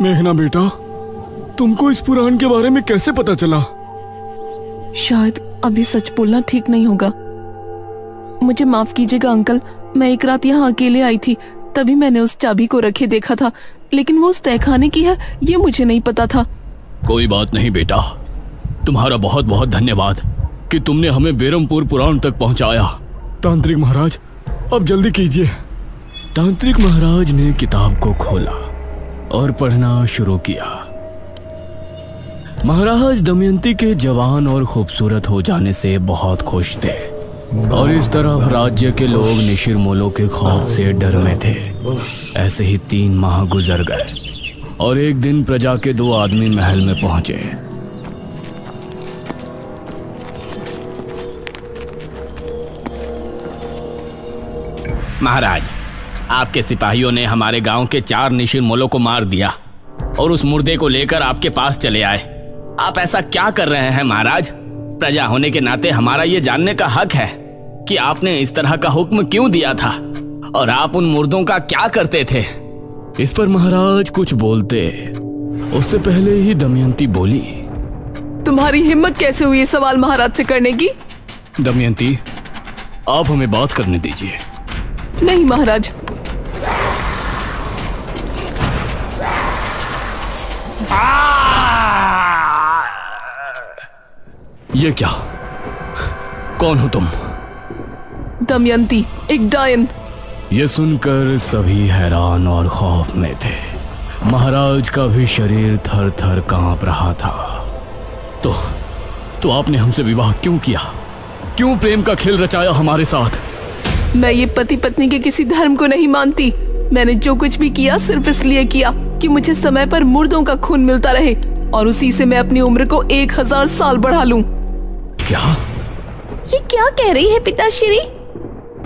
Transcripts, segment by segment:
मेघना बेटा, तुमको इस पुराण के बारे में कैसे पता चला? शायद अभी सच बोलना ठीक नहीं होगा। मुझे माफ कीजिएगा अंकल, मैं एक रात यहाँ अकेले आई थी, तभी मैंने उस चाबी को रखे देखा था, लेकिन वो उस तहखाने की है ये मुझे नहीं पता था। कोई बात नहीं बेटा, तुम्हारा बहुत बहुत धन्यवाद कि तुमने हमें बेरमपुर पुराण तक पहुंचाया। तांत्रिक महाराज, अब जल्दी कीजिए। तांत्रिक महाराज ने किताब को खोला और पढ़ना शुरू किया। महाराज दमयंती के जवान और खूबसूरत हो जाने से बहुत खुश थे और इस तरफ राज्य के लोग निशिर-मोलों के खौफ से डर में थे। ऐसे ही 3 माह गुजर गए और एक दिन प्रजा के 2 आदमी महल में पहुंचे। महाराज, आपके सिपाहियों ने हमारे गांव के 4 निशिर-मोलों को मार दिया और उस मुर्दे को लेकर आपके पास चले आए। आप ऐसा क्या कर रहे हैं महाराज? प्रजा होने के नाते हमारा ये जानने का हक है कि आपने इस तरह का हुक्म क्यों दिया था और आप उन मुर्दों का क्या करते थे? इस पर महाराज कुछ बोलते उससे पहले ही दमयंती बोली, तुम्हारी हिम्मत कैसे हुई ये सवाल महाराज से करने की? दमयंती, आप हमें बात करने दीजिए। नहीं महाराज। ये क्या? कौन हो तुम? दमयंती, एक डायन। ये सुनकर सभी हैरान और खौफ में थे। महाराज का भी शरीर थर थर कांप रहा था। तो आपने हमसे विवाह क्यों किया? क्यों प्रेम का खेल रचाया हमारे साथ? मैं ये पति पत्नी के किसी धर्म को नहीं मानती। मैंने जो कुछ भी किया सिर्फ इसलिए किया कि मुझे समय पर मुर्दों का खून मिलता रहे और उसी से मैं अपनी उम्र को 1000 साल बढ़ा लूं। क्या? ये क्या कह रही है पिताश्री?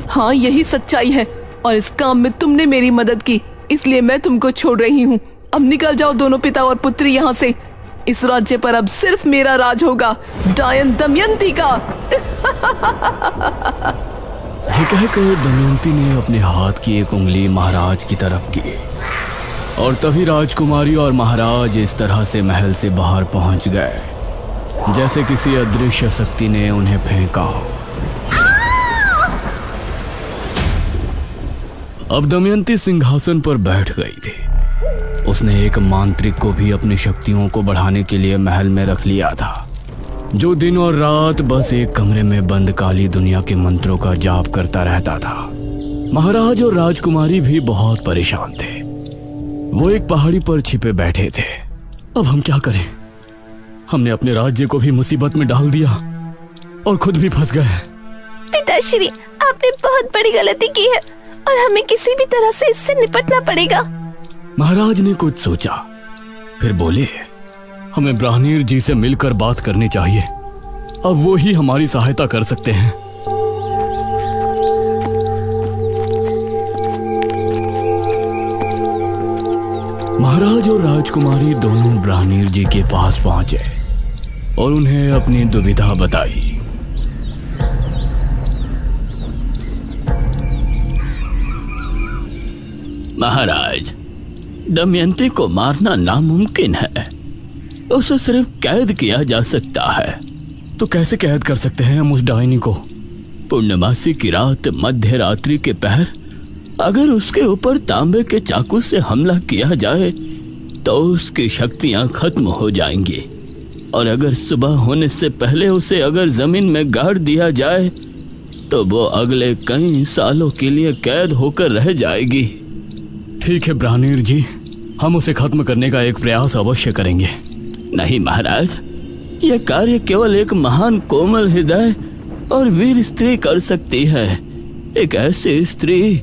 हाँ, यही सच्चाई है और इस काम में तुमने मेरी मदद की, इसलिए मैं तुमको छोड़ रही हूँ। अब निकल जाओ दोनों पिता और पुत्री यहाँ से। इस राज्य पर अब सिर्फ मेरा राज होगा, डायन दमयंती का। ये कहकर दमयंती ने अपने हाथ की एक उंगली महाराज की तरफ की और तभी राजकुमारी और महाराज इस तरह से महल से बाहर पहुंच गए जैसे किसी अदृश्य शक्ति ने उन्हें फेंका हो। अब दमयंती सिंहासन पर बैठ गई थी। उसने एक मांत्रिक को भी अपनी शक्तियों को बढ़ाने के लिए महल में रख लिया था, जो दिन और रात बस एक कमरे में बंद काली दुनिया के मंत्रों का जाप करता रहता था। महाराज और राजकुमारी भी बहुत परेशान थे। वो एक पहाड़ी पर छिपे बैठे थे। अब हम क्या करें? हमने अपने राज्य को भी मुसीबत में डाल दिया और खुद भी फंस गए। पिताश्री, आपने बहुत बड़ी गलती की है और हमें किसी भी तरह से इससे निपटना पड़ेगा। महाराज ने कुछ सोचा, फिर बोले, हमें ब्राह्मण जी से मिलकर बात करनी चाहिए। अब वो ही हमारी सहायता कर सकते हैं। महाराज और राजकुमारी दोनों ब्राह्मण जी के पास पहुंचे और उन्हें अपनी दुविधा बताई। महाराज, दमयंती को मारना नामुमकिन है। उसे सिर्फ कैद किया जा सकता है। तो कैसे कैद कर सकते हैं हम उस डायनी को? पूर्णमासी की रात, मध्य रात्रि के पहर अगर उसके ऊपर तांबे के चाकू से हमला किया जाए तो उसकी शक्तियां खत्म हो जाएंगी और अगर सुबह होने से पहले उसे अगर जमीन में गाड़ दिया जाए तो वो अगले कई सालों के लिए कैद होकर रह जाएगी। ठीक है ब्राह्मण जी, हम उसे खत्म करने का एक प्रयास अवश्य करेंगे। नहीं महाराज, यह कार्य केवल एक महान कोमल हृदय और वीर स्त्री कर सकती है। एक ऐसी स्त्री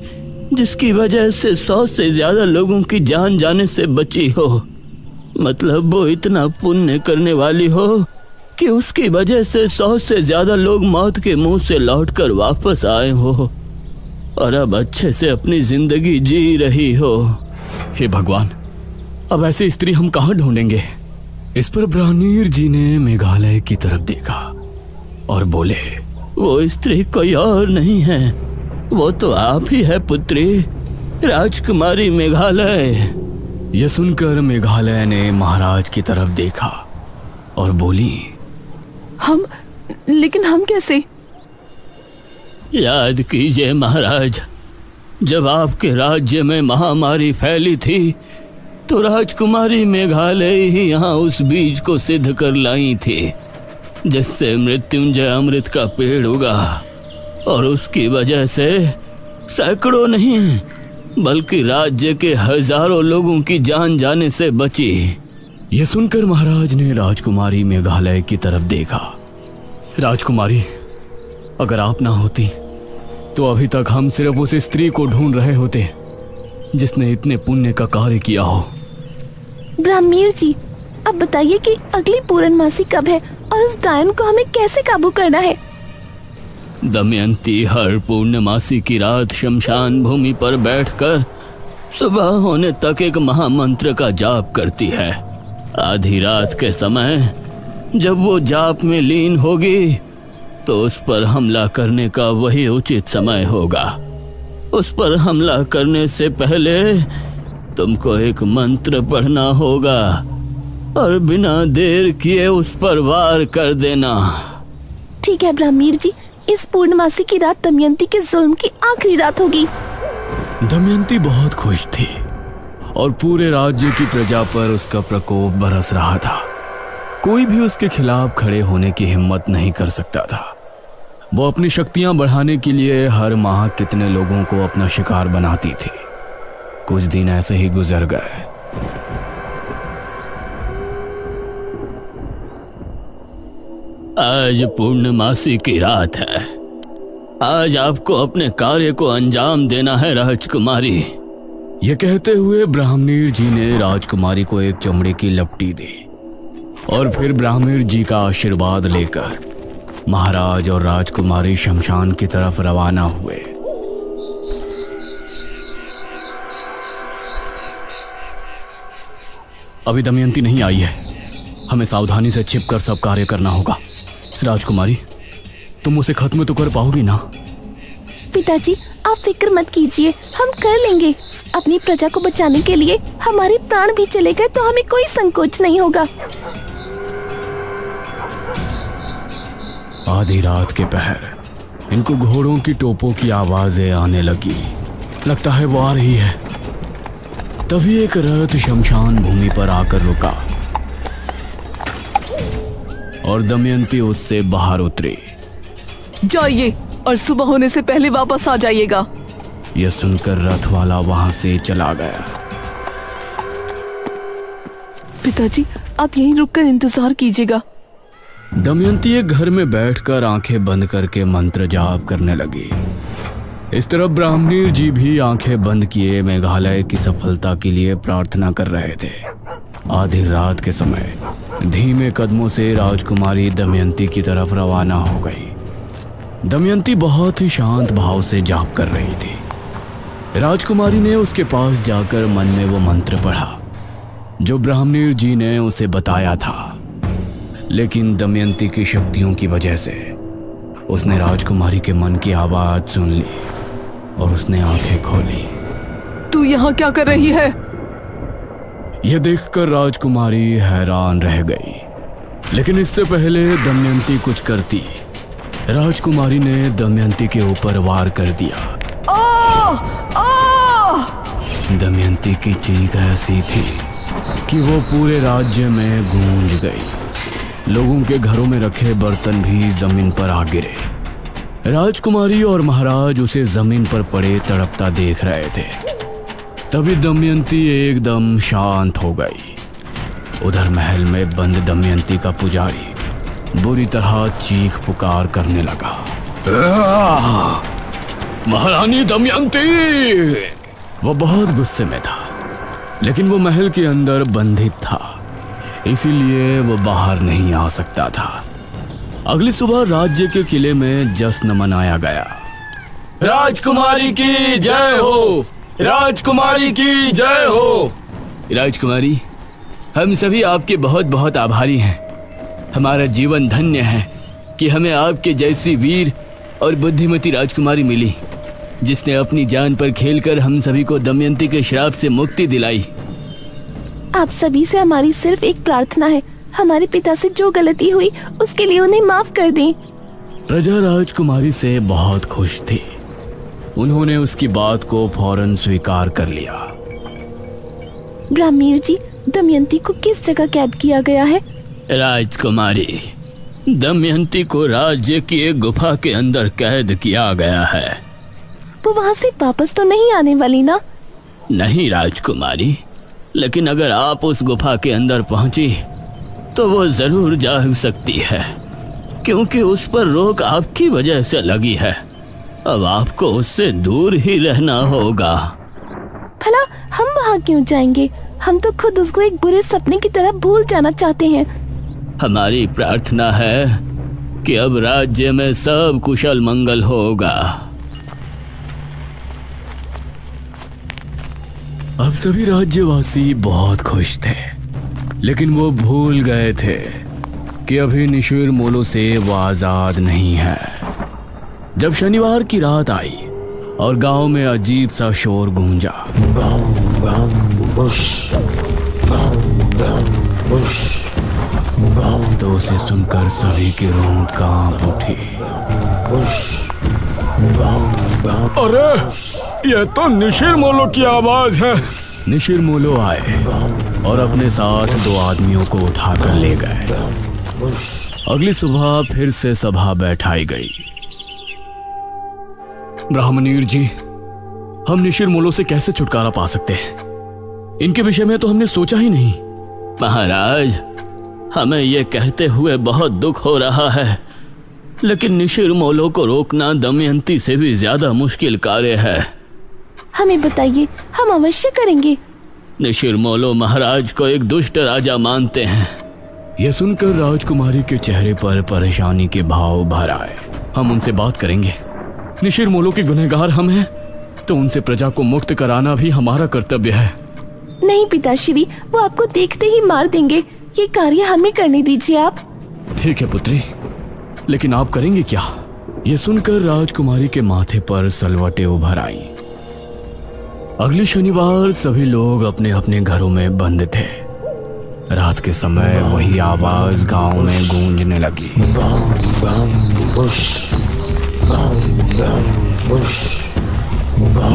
जिसकी वजह से 100 से ज्यादा लोगों की जान जाने से बची हो। मतलब वो इतना पुण्य करने वाली हो कि उसकी वजह से 100 से ज्यादा लोग मौत के मुंह से लौटकर वापस आए हो और अब अच्छे से अपनी जिंदगी जी रही हो। हे भगवान, अब ऐसी स्त्री हम कहाँ ढूंढेंगे? इस पर ब्राह्मण जी ने मेघालय की तरफ देखा और बोले, वो स्त्री कोई और नहीं है, वो तो आप ही है पुत्री, राजकुमारी मेघालय। यह सुनकर मेघालय ने महाराज की तरफ देखा और बोली, लेकिन हम कैसे? याद कीजिए महाराज, जब आपके राज्य में महामारी फैली थी तो राजकुमारी मेघालय ही यहाँ उस बीज को सिद्ध कर लाई थी जिससे मृत्युंजय अमृत का पेड़ उगा, और उसकी वजह से सैकड़ों नहीं बल्कि राज्य के हजारों लोगों की जान जाने से बची। यह सुनकर महाराज ने राजकुमारी मेघालय की तरफ देखा। राजकुमारी, अगर आप ना होती तो अभी तक हम सिर्फ उस स्त्री को ढूंढ रहे होते जिसने इतने पुण्य का कार्य किया हो। ब्राह्मीर जी, अब बताइए कि अगली पूर्णमासी कब है और उस डायन को हमें कैसे काबू करना है? दमयंती हर पूर्णमासी की रात शमशान भूमि पर बैठकर सुबह होने तक एक महामंत्र का जाप करती है। आधी रात के समय जब वो जाप में लीन होगी तो उस पर हमला करने का वही उचित समय होगा। उस पर हमला करने से पहले तुमको एक मंत्र पढ़ना होगा और बिना देर किए उस पर वार कर देना। ठीक है ब्राह्मीर जी, इस पूर्णमासी की रात दमयंती के जुल्म की आखिरी रात होगी। दमयंती बहुत खुश थी और पूरे राज्य की प्रजा पर उसका प्रकोप बरस रहा था। कोई भी उसके खिलाफ खड़े होने की हिम्मत नहीं कर सकता था। वो अपनी शक्तियां बढ़ाने के लिए हर माह कितने लोगों को अपना शिकार बनाती थी। कुछ दिन ऐसे ही गुजर गए। आज पूर्णमासी की रात है। आज आपको अपने कार्य को अंजाम देना है राजकुमारी। यह कहते हुए ब्राह्मणीर जी ने राजकुमारी को एक चमड़े की लपटी दी और फिर ब्राह्मणीर जी का आशीर्वाद लेकर महाराज और राजकुमारी शमशान की तरफ रवाना हुए। अभी दमयंती नहीं आई है, हमें सावधानी से छिपकर सब कार्य करना होगा। राजकुमारी, तुम उसे खत्म तो कर पाओगी ना? पिताजी, आप फिक्र मत कीजिए, हम कर लेंगे। अपनी प्रजा को बचाने के लिए हमारे प्राण भी चले गए तो हमें कोई संकोच नहीं होगा। आधी रात के पहर इनको घोड़ों की टोपों की आवाजें आने लगी। लगता है वो आ रही है। तभी एक रथ शमशान भूमि पर आकर रुका और दमयंती उससे बाहर उतरी। जाइए और सुबह होने से पहले वापस आ जाइएगा। यह सुनकर रथ वाला वहां से चला गया। पिताजी, आप यहीं रुककर इंतजार कीजिएगा। दमयंती एक घर में बैठकर आंखें बंद करके मंत्र जाप करने लगी। इस तरफ ब्राह्मणीर जी भी आंखें बंद किए मेघालय की सफलता के लिए प्रार्थना कर रहे थे। आधी रात के समय धीमे कदमों से राजकुमारी दमयंती की तरफ रवाना हो गई। दमयंती बहुत ही शांत भाव से जाप कर रही थी। राजकुमारी ने उसके पास जाकर मन में वो मंत्र पढ़ा जो ब्राह्मणीर जी ने उसे बताया था, लेकिन दमयंती की शक्तियों की वजह से उसने राजकुमारी के मन की आवाज सुन ली और उसने आंखें खोली। तू यहाँ क्या कर रही है? यह देखकर राजकुमारी हैरान रह गई, लेकिन इससे पहले दमयंती कुछ करती, राजकुमारी ने दमयंती के ऊपर वार कर दिया। दमयंती की चीख ऐसी थी कि वो पूरे राज्य में गूंज गई। लोगों के घरों में रखे बर्तन भी जमीन पर आ गिरे। राजकुमारी और महाराज उसे जमीन पर पड़े तड़पता देख रहे थे। तभी दमयंती एकदम शांत हो गई। उधर महल में बंद दमयंती का पुजारी बुरी तरह चीख पुकार करने लगा। महारानी दमयंती! वो बहुत गुस्से में था, लेकिन वो महल के अंदर बंधित था, इसीलिए वो बाहर नहीं आ सकता था। अगली सुबह राज्य के किले में जश्न मनाया गया। राजकुमारी की जय हो! राजकुमारी की जय हो! राजकुमारी, हम सभी आपके बहुत बहुत आभारी हैं। हमारा जीवन धन्य है कि हमें आपके जैसी वीर और बुद्धिमती राजकुमारी मिली। जिसने अपनी जान पर खेलकर हम सभी को दमयंती के श्राप से मुक्ति दिलाई। आप सभी से हमारी सिर्फ एक प्रार्थना है, हमारे पिता से जो गलती हुई उसके लिए उन्हें माफ कर दें। प्रजा राजकुमारी से बहुत खुश थी। उन्होंने उसकी बात को फौरन स्वीकार कर लिया। ब्राह्मीण जी, दमयंती को किस जगह कैद किया गया है? राजकुमारी, दमयंती को राज्य की एक गुफा के अंदर कैद किया गया है। वो वहाँ से वापस तो नहीं आने वाली ना? नहीं राजकुमारी, लेकिन अगर आप उस गुफा के अंदर पहुंची तो वो जरूर जा सकती है, क्योंकि उस पर रोक आपकी वजह से लगी है। अब आपको उससे दूर ही रहना होगा। भला हम वहाँ क्यों जाएंगे? हम तो खुद उसको एक बुरे सपने की तरह भूल जाना चाहते हैं। हमारी प्रार्थना है कि अब राज्य में सब कुशल मंगल होगा। अब सभी राज्यवासी बहुत खुश थे, लेकिन वो भूल गए थे कि अभी निशिर मोलो से वो आजाद नहीं है। जब शनिवार की रात आई और गांव में अजीब सा शोर गूंजा, तो उसे सुनकर सभी की रूह कांप उठी। अरे, ये तो निशिर मोलो की आवाज है। निशिर मोलो आए और अपने साथ 2 आदमियों को उठाकर ले गए। अगली सुबह फिर से सभा बैठाई गई। ब्राह्मणीर जी, हम निशिर मोलो से कैसे छुटकारा पा सकते हैं? इनके विषय में तो हमने सोचा ही नहीं। महाराज, हमें ये कहते हुए बहुत दुख हो रहा है, लेकिन निशिर मोलो को रोकना दमयंती से भी ज्यादा मुश्किल कार्य है। हमें बताइए, हम अवश्य करेंगे। निशिर मोलो महाराज को एक दुष्ट राजा मानते हैं। यह सुनकर राजकुमारी के चेहरे पर परेशानी के भाव भर आए। हम उनसे बात करेंगे। निशिर मोलो के गुनहगार हम हैं, तो उनसे प्रजा को मुक्त कराना भी हमारा कर्तव्य है। नहीं पिताश्री, वो आपको देखते ही मार देंगे। ये कार्य हमें करने दीजिए आप। ठीक है पुत्री, लेकिन आप करेंगे क्या? यह सुनकर राजकुमारी के माथे पर सलवटें उभर आई। अगले शनिवार सभी लोग अपने अपने घरों में बंद थे। रात के समय वही आवाज गांव में गूंजने लगी।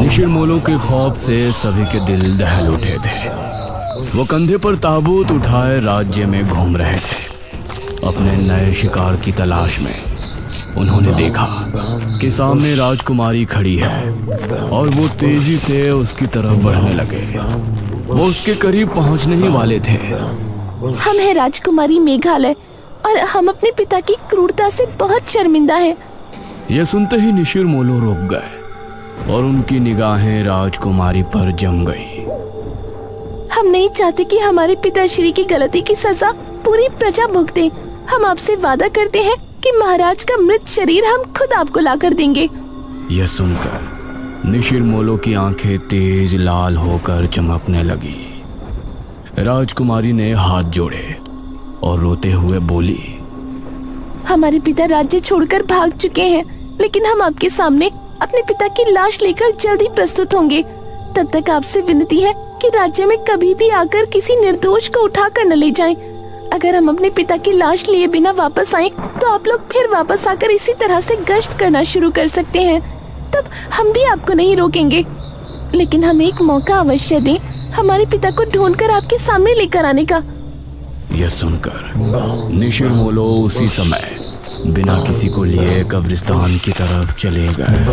निशिर मोलो के खौफ से सभी के दिल दहल उठे थे। वो कंधे पर ताबूत उठाए राज्य में घूम रहे थे, अपने नए शिकार की तलाश में। उन्होंने देखा कि सामने राजकुमारी खड़ी है और वो तेजी से उसकी तरफ बढ़ने लगे। वो उसके करीब पहुंचने ही वाले थे। हम है राजकुमारी मेघालय और हम अपने पिता की क्रूरता से बहुत शर्मिंदा हैं। यह सुनते ही निशिर मोलो रुक गए और उनकी निगाहें राजकुमारी पर जम गई। हम नहीं चाहते कि हमारे पिताश्री की गलती की सजा पूरी प्रजा भुगते। हम आपसे वादा करते हैं कि महाराज का मृत शरीर हम खुद आपको लाकर देंगे। यह सुनकर निशिर मोलो की आंखें तेज लाल होकर चमकने लगी। राजकुमारी ने हाथ जोड़े और रोते हुए बोली, हमारे पिता राज्य छोड़कर भाग चुके हैं, लेकिन हम आपके सामने अपने पिता की लाश लेकर जल्दी प्रस्तुत होंगे। तब तक आपसे विनती है कि राज्य में कभी भी आकर किसी निर्दोष को उठाकर न ले जाएं। अगर हम अपने पिता की लाश लिए बिना वापस आए तो आप लोग फिर वापस आकर इसी तरह से गश्त करना शुरू कर सकते हैं। तब हम भी आपको नहीं रोकेंगे, लेकिन हमें एक मौका अवश्य दें हमारे पिता को ढूंढकर आपके सामने लेकर आने का। यह सुनकर निशिर मोलो उसी समय बिना किसी को लिए कब्रिस्तान की तरफ चले गए।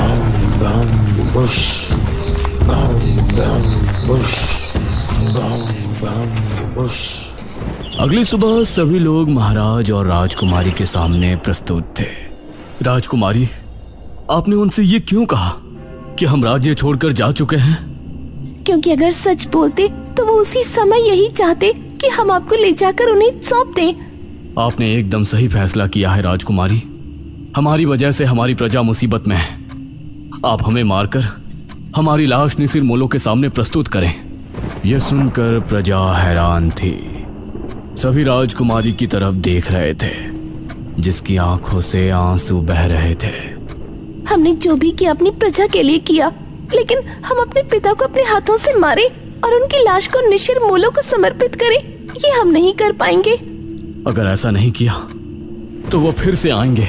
अगली सुबह सभी लोग महाराज और राजकुमारी के सामने प्रस्तुत थे। राजकुमारी, आपने उनसे ये क्यों कहा कि हम राज्य छोड़कर जा चुके हैं? क्योंकि अगर सच बोलते तो वो उसी समय यही चाहते कि हम आपको ले जाकर उन्हें सौंप दें। आपने एकदम सही फैसला किया है राजकुमारी। हमारी वजह से हमारी प्रजा मुसीबत में है। आप हमें मारकर हमारी लाश निशिर मोलो के सामने प्रस्तुत करें। यह सुनकर प्रजा हैरान थी। सभी राजकुमारी की तरफ देख रहे थे, जिसकी आंखों से आंसू बह रहे थे। हमने जो भी किया अपनी प्रजा के लिए किया, लेकिन हम अपने पिता को अपने हाथों से मारे और उनकी लाश को निशिर मोलो को समर्पित करें, ये हम नहीं कर पाएंगे। अगर ऐसा नहीं किया तो वो फिर से आएंगे।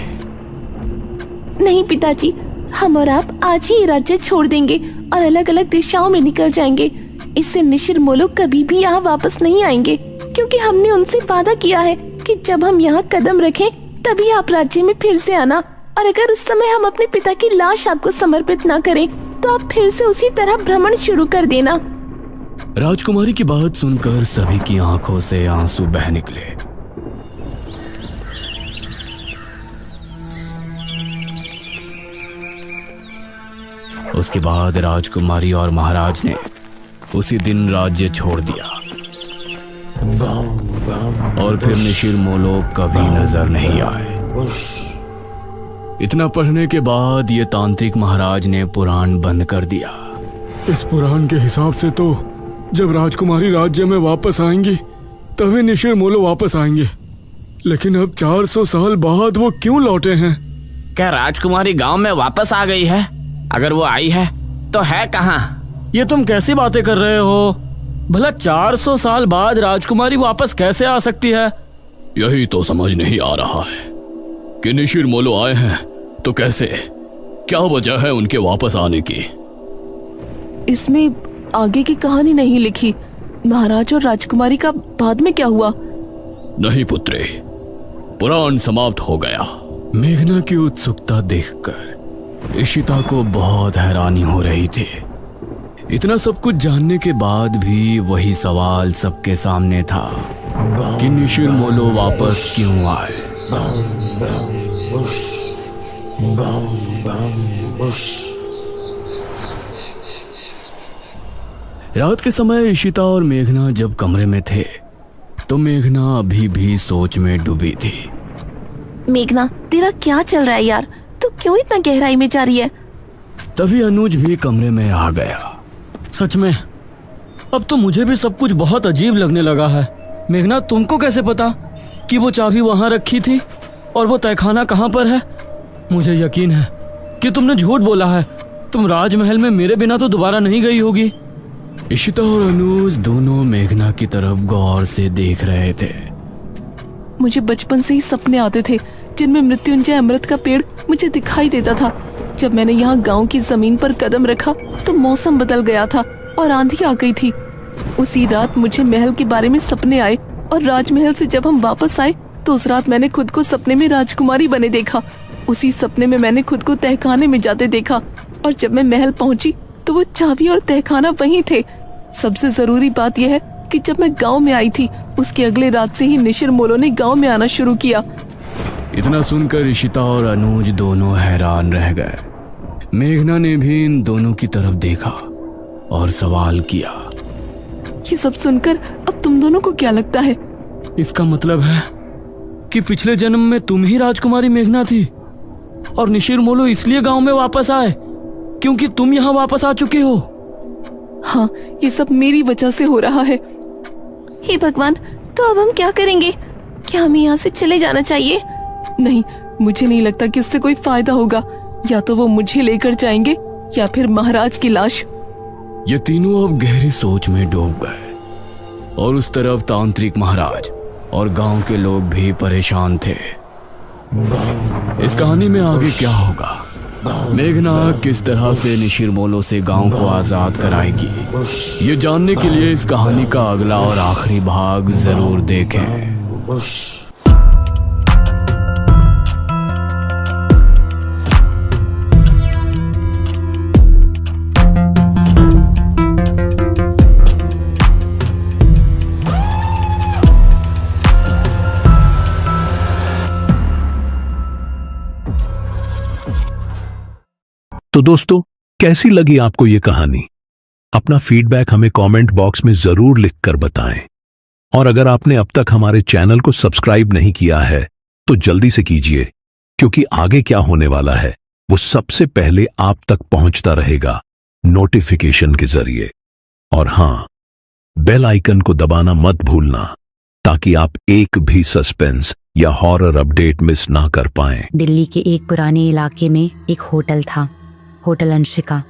नहीं पिताजी, हम और आप आज ही ये राज्य छोड़ देंगे और अलग अलग दिशाओं में निकल जाएंगे। इससे निशिर मोलो कभी भी यहाँ वापस नहीं आएंगे, क्योंकि हमने उनसे वादा किया है कि जब हम यहाँ कदम रखें तभी आप राज्य में फिर से आना, और अगर उस समय हम अपने पिता की लाश आपको समर्पित ना करें तो आप फिर से उसी तरह भ्रमण शुरू कर देना। राजकुमारी की बात सुनकर सभी की आंखों से आंसू बह निकले। उसके बाद राजकुमारी और महाराज ने उसी दिन राज्य छोड़ दिया और फिर निशिर मोलो कभी नजर नहीं आए। इतना पढ़ने के बाद ये तांत्रिक महाराज ने पुराण बंद कर दिया। इस पुराण के हिसाब से तो जब राजकुमारी राज्य में वापस आएंगी तभी निशिर मोलो वापस आएंगे, लेकिन अब 400 साल बाद वो क्यों लौटे हैं? क्या राजकुमारी गांव में वापस आ गई है? अगर वो आई है तो है कहाँ? ये तुम कैसी बातें कर रहे हो? भला 400 साल बाद राजकुमारी वापस कैसे आ सकती है? यही तो समझ नहीं आ रहा है कि निशिर मोलो आए हैं तो कैसे, क्या वजह है उनके वापस आने की? इसमें आगे की कहानी नहीं लिखी। महाराज और राजकुमारी का बाद में क्या हुआ? नहीं पुत्री, पुराण समाप्त हो गया। मेघना की उत्सुकता देखकर इशिता को बहुत हैरानी हो रही थी। इतना सब कुछ जानने के बाद भी वही सवाल सबके सामने था कि निशिर मोलो वापस क्यों आए। रात के समय इशिता और मेघना जब कमरे में थे तो मेघना अभी भी सोच में डूबी थी। मेघना, तेरा क्या चल रहा है यार? तू क्यों इतना गहराई में जा रही है? तभी अनुज भी कमरे में आ गया। सच में अब तो मुझे भी सब कुछ बहुत अजीब लगने लगा है। मेघना, तुमको कैसे पता कि वो चाबी वहां रखी थी और वो तहखाना कहाँ पर है? मुझे यकीन है कि तुमने झूठ बोला है। तुम राजमहल में मेरे बिना तो दोबारा नहीं गई होगी। इशिता और अनुज दोनों मेघना की तरफ गौर से देख रहे थे। मुझे बचपन से ही सपने आते थे जिनमें मृत्युंजय अमृत का पेड़ मुझे दिखाई देता था। जब मैंने यहाँ गांव की जमीन पर कदम रखा तो मौसम बदल गया था और आंधी आ गई थी। उसी रात मुझे महल के बारे में सपने आए और राजमहल से जब हम वापस आए तो उस रात मैंने खुद को सपने में राजकुमारी बने देखा। उसी सपने में मैंने खुद को तहखाने में जाते देखा और जब मैं महल पहुंची तो वो चाबी और तहखाना वहीं थे। सबसे जरूरी बात यह है कि जब मैं गांव में आई थी उसके अगले रात से ही निशिर मोलो ने गांव में आना शुरू किया। इतना सुनकर इशिता और अनुज दोनों हैरान रह गए। मेघना ने भी इन दोनों की तरफ देखा और सवाल किया, ये सब सुनकर अब तुम दोनों को क्या लगता है? इसका मतलब है कि पिछले जन्म में तुम ही राजकुमारी मेघना थी और निशिर मोलो इसलिए गांव में वापस आए क्योंकि तुम यहाँ वापस आ चुके हो। हाँ, ये सब मेरी वजह से हो रहा है। हे भगवान, तो अब हम क्या करेंगे? क्या हमें यहाँ से चले जाना चाहिए? नहीं, मुझे नहीं लगता कि उससे कोई फायदा होगा। या तो वो मुझे लेकर जाएंगे या फिर महाराज की लाश। ये तीनों अब गहरी सोच में डूब गए और उस तरफ तांत्रिक महाराज और गांव के लोग भी परेशान थे। इस कहानी में आगे क्या होगा? मेघना किस तरह से निशिर मोलो से गांव को आजाद कराएगी? ये जानने के लिए इस कहानी का अगला और आखिरी भाग जरूर देखें। तो दोस्तों, कैसी लगी आपको ये कहानी? अपना फीडबैक हमें कमेंट बॉक्स में जरूर लिखकर बताएं। और अगर आपने अब तक हमारे चैनल को सब्सक्राइब नहीं किया है तो जल्दी से कीजिए, क्योंकि आगे क्या होने वाला है वो सबसे पहले आप तक पहुंचता रहेगा नोटिफिकेशन के जरिए। और हां, बेल आइकन को दबाना मत भूलना ताकि आप एक भी सस्पेंस या हॉरर अपडेट मिस ना कर पाएं। दिल्ली के एक पुराने इलाके में एक होटल था, होटल अंशिका।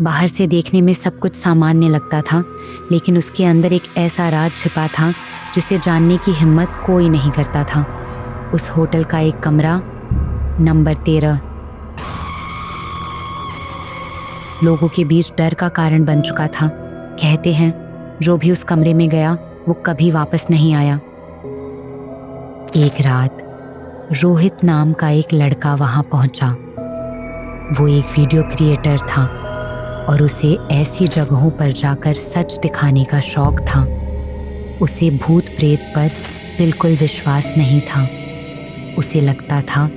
बाहर से देखने में सब कुछ सामान्य लगता था, लेकिन उसके अंदर एक ऐसा राज छिपा था जिसे जानने की हिम्मत कोई नहीं करता था। उस होटल का एक कमरा नंबर 13 लोगों के बीच डर का कारण बन चुका था। कहते हैं जो भी उस कमरे में गया वो कभी वापस नहीं आया। एक रात रोहित नाम का एक लड़का वहां पहुंचा। वो एक वीडियो क्रिएटर था और उसे ऐसी जगहों पर जाकर सच दिखाने का शौक था। उसे भूत प्रेत पर बिल्कुल विश्वास नहीं था। उसे लगता था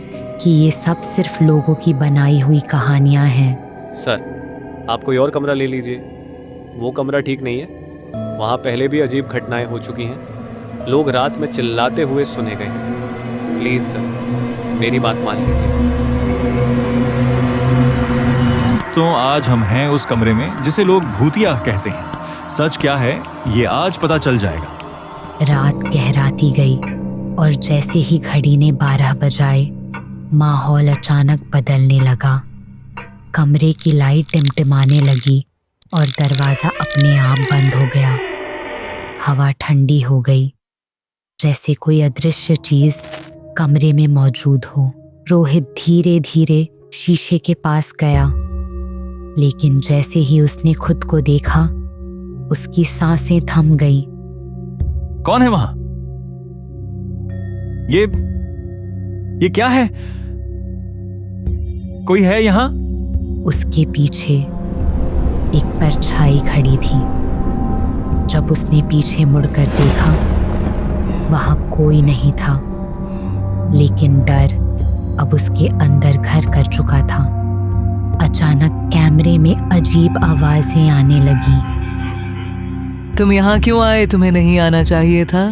कि ये सब सिर्फ लोगों की बनाई हुई कहानियां हैं। सर, आप कोई और कमरा ले लीजिए। वो कमरा ठीक नहीं है। वहाँ पहले भी अजीब घटनाएं हो चुकी हैं। लोग रात में चिल्लाते हुए सुने गए हैं। प्लीज़ सर, मेरी बात मान लीजिए। तो आज हम हैं उस कमरे में जिसे लोग भूतिया कहते हैं। सच क्या है ये आज पता चल जाएगा। रात गहराती गई और जैसे ही घड़ी ने 12 बजाए, माहौल अचानक बदलने लगा। कमरे की लाइट टिमटिमाने लगी और दरवाज़ा अपने आप बंद हो गया। हवा ठंडी हो गई, जैसे कोई अदृश्य चीज़ कमरे में मौजूद हो। रोहित धीरे धीरे शीशे के पास गया, लेकिन जैसे ही उसने खुद को देखा, उसकी सांसें थम गई। कौन है वहां? ये क्या है? कोई है यहां? उसके पीछे एक परछाई खड़ी थी। जब उसने पीछे मुड़कर देखा, वहां कोई नहीं था, लेकिन डर अब उसके अंदर घर कर चुका था। अचानक कैमरे में अजीब आवाजें आने लगी। तुम यहाँ क्यों आए? तुम्हें नहीं आना चाहिए था।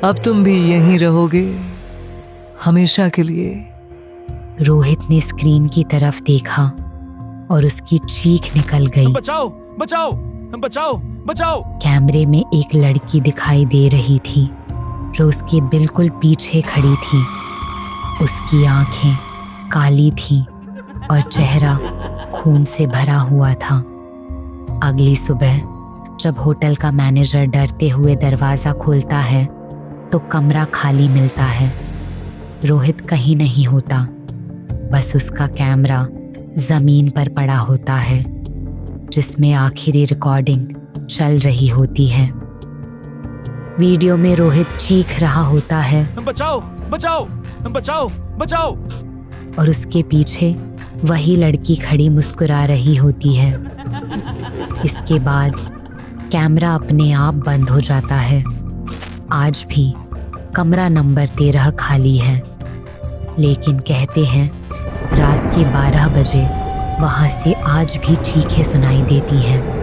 अब तुम भी यहीं रहोगे हमेशा के लिए। रोहित ने स्क्रीन की तरफ देखा और उसकी चीख निकल गई। बचाओ बचाओ बचाओ बचाओ! कैमरे में एक लड़की दिखाई दे रही थी जो उसके बिल्कुल पीछे खड़ी थी। उसकी आंखें काली थीं और चेहरा खून से भरा हुआ था। अगली सुबह जब होटल का मैनेजर डरते हुए दरवाजा खोलता है तो कमरा खाली मिलता है। रोहित कहीं नहीं होता, बस उसका कैमरा जमीन पर पड़ा होता है, जिसमें आखिरी रिकॉर्डिंग चल रही होती है। वीडियो में रोहित चीख रहा होता है, बचाओ बचाओ बचाओ बचाओ! और उसके पीछे वही लड़की खड़ी मुस्कुरा रही होती है। इसके बाद कैमरा अपने आप बंद हो जाता है। आज भी कमरा नंबर 13 खाली है, लेकिन कहते हैं रात के 12 बजे वहां से आज भी चीखें सुनाई देती हैं।